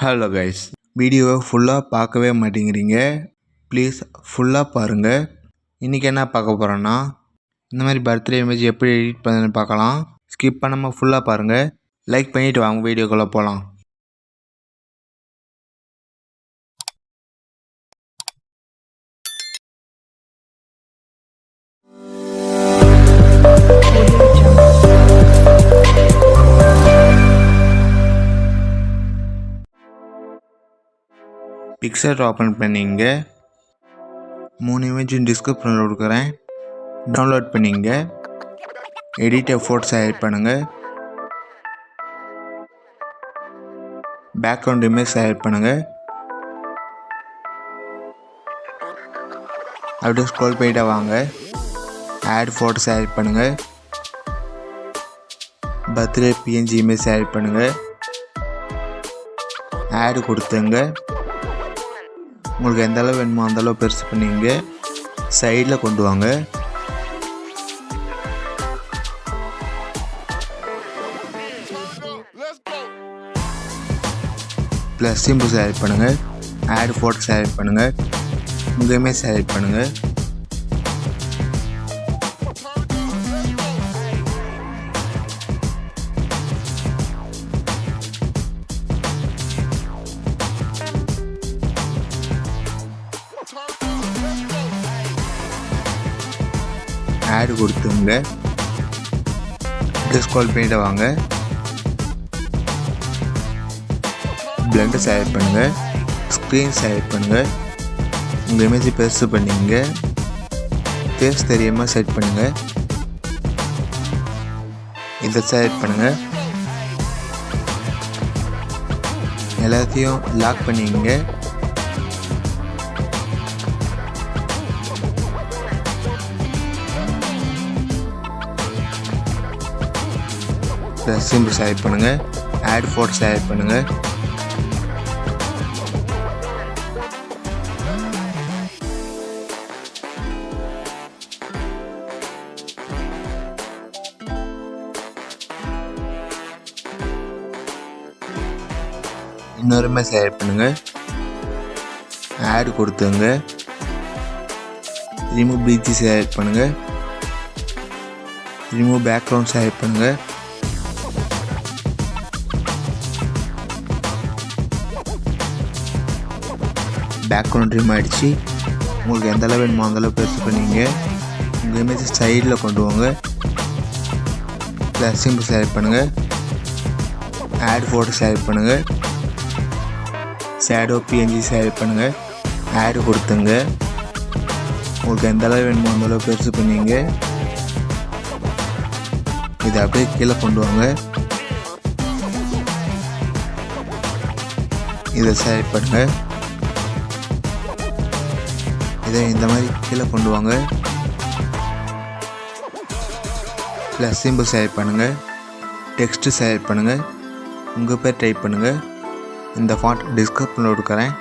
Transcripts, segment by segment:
Hello guys, வீடியோவை ஃபுல்லாக பார்க்கவே மாட்டேங்கிறீங்க. ப்ளீஸ் ஃபுல்லாக பாருங்கள். இன்றைக்கி என்ன பார்க்க போகிறோன்னா, இந்த மாதிரி பர்த்டே இமேஜ் எப்படி எடிட் பண்ணுன்னு பார்க்கலாம். ஸ்கிப் பண்ணாமல் ஃபுல்லாக பாருங்கள். லைக் பண்ணிவிட்டு வாங்க வீடியோக்குள்ளே போகலாம். பிக்சர் ஓப்பன் பண்ணிங்க. 3 இமேஜ் டிஸ்கிரிப்ஷனில் கொடுக்குறேன், டவுன்லோட் பண்ணிங்க. எடிட் எஃபோர்ட்ஸ் ஆட் பண்ணுங்கள். பேக்ரவுண்ட் இமேஜ் ஆட் பண்ணுங்கள். அப்படியே ஸ்க்ரோல் பண்ணிட்டே வாங்க. ஆட் ஃபோட்டோஸ் ஆட் பண்ணுங்கள். பர்த்டே பிஎன்ஜி இமேஜ் ஆட் பண்ணுங்கள். ஆட் கொடுத்துங்க. உங்களுக்கு எந்த அளவு வேணுமோ அந்தளவு பெருசு பண்ணிங்க. சைடில் கொண்டு வாங்க. ப்ளஸ் சிம்பிள்ஸ் ஆட் பண்ணுங்கள். ஆட் ஃபோட்டோஸ் ஆட் பண்ணுங்கள். உங்கள் இமேஜ் ஆட் பண்ணுங்கள். ஆட் கொடுத்துங்க. ஸ்க்ரோல் பண்ணிட்டு வாங்க. பிளண்டர்ஸ் ஆட் பண்ணுங்கள். ஸ்க்ரீன்ஸ் ஆட் பண்ணுங்கள். உங்கள் இமேஜ் பெருசு பண்ணிங்க. ஃபேஸ் தெரியாமல் செட் பண்ணுங்கள். இதை செலக்ட் பண்ணுங்கள். எல்லாத்தையும் லாக் பண்ணிங்க. சிம்பிள்ஸ் ஆட் பண்ணுங்கள். ஆட் ஃபோட்டோஸ் ஆட் பண்ணுங்கள். இன்னொரு இமேஜ் ஆட் பண்ணுங்கள். ஆட் கொடுத்துங்க. ரிமூவ் பீச்சஸ் ஆட் பண்ணுங்கள். ரிமூவ் பேக்ரவுண்ட்ஸ் ஆட் பண்ணுங்கள். பேக்ரவுண்ட் ரிமூவ் ஆகிடுச்சு. உங்களுக்கு எந்த அளவு வேணுமோ அந்தளவு பெருசு பண்ணிங்க. உங்கள் இமேஜ் சைடில் கொண்டு வாங்க. ப்ளஸ் சிம்பிள்ஸ் ஆட் பண்ணுங்கள். ஆட் ஃபோட்டோஸ் ஆட் பண்ணுங்கள். ஷேடோ பிஎன்ஜிஸ் ஆட் பண்ணுங்கள். ஆட் கொடுத்துங்க. உங்களுக்கு எந்த அளவு வேணுமோ அந்தளவு பெருசு பண்ணிங்க. இதை அப்படியே கீழே கொண்டு வாங்க. இதை செலக்ட் பண்ணுங்கள். இதை இந்த மாதிரி கீழே கொண்டு வாங்க. ப்ளஸ் சிம்பிள்ஸ் ஆட் பண்ணுங்கள். டெக்ஸ்ட்டு செலக்ட் பண்ணுங்கள். உங்கள் பேர் டைப் பண்ணுங்கள். இந்த ஃபாண்ட் டிஸ்கிரிப்ஷனில் கொடுக்குறேன்.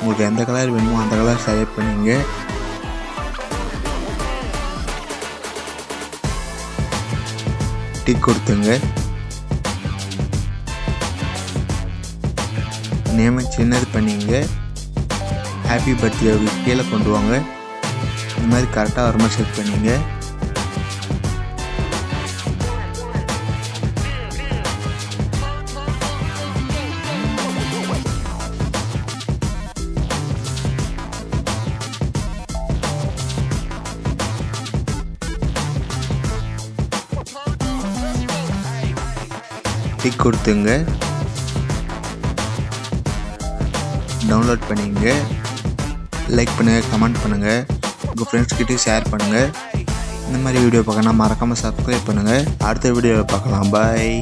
உங்களுக்கு எந்த கலர் வேணுமோ அந்த கலர் செலக்ட் பண்ணிங்க. டிக் கொடுத்துங்க. நேமை சின்னது பண்ணிங்க. ஹாப்பி பர்த்டே கீழே கொண்டு வாங்க. இந்த மாதிரி கரெக்டாக வர மாதிரி செட் பண்ணிங்க. டிக் கொடுத்துங்க. டவுன்லோட் பண்ணிங்க. லைக் பண்ணுங்கள், கமெண்ட் பண்ணுங்கள், உங்கள் ஃப்ரெண்ட்ஸ்கிட்டையும் ஷேர் பண்ணுங்கள். இந்த மாதிரி வீடியோ பார்க்கணுன்னா மறக்காமல் சப்ஸ்கிரைப் பண்ணுங்கள். அடுத்த வீடியோவில் பார்க்கலாம். பாய்.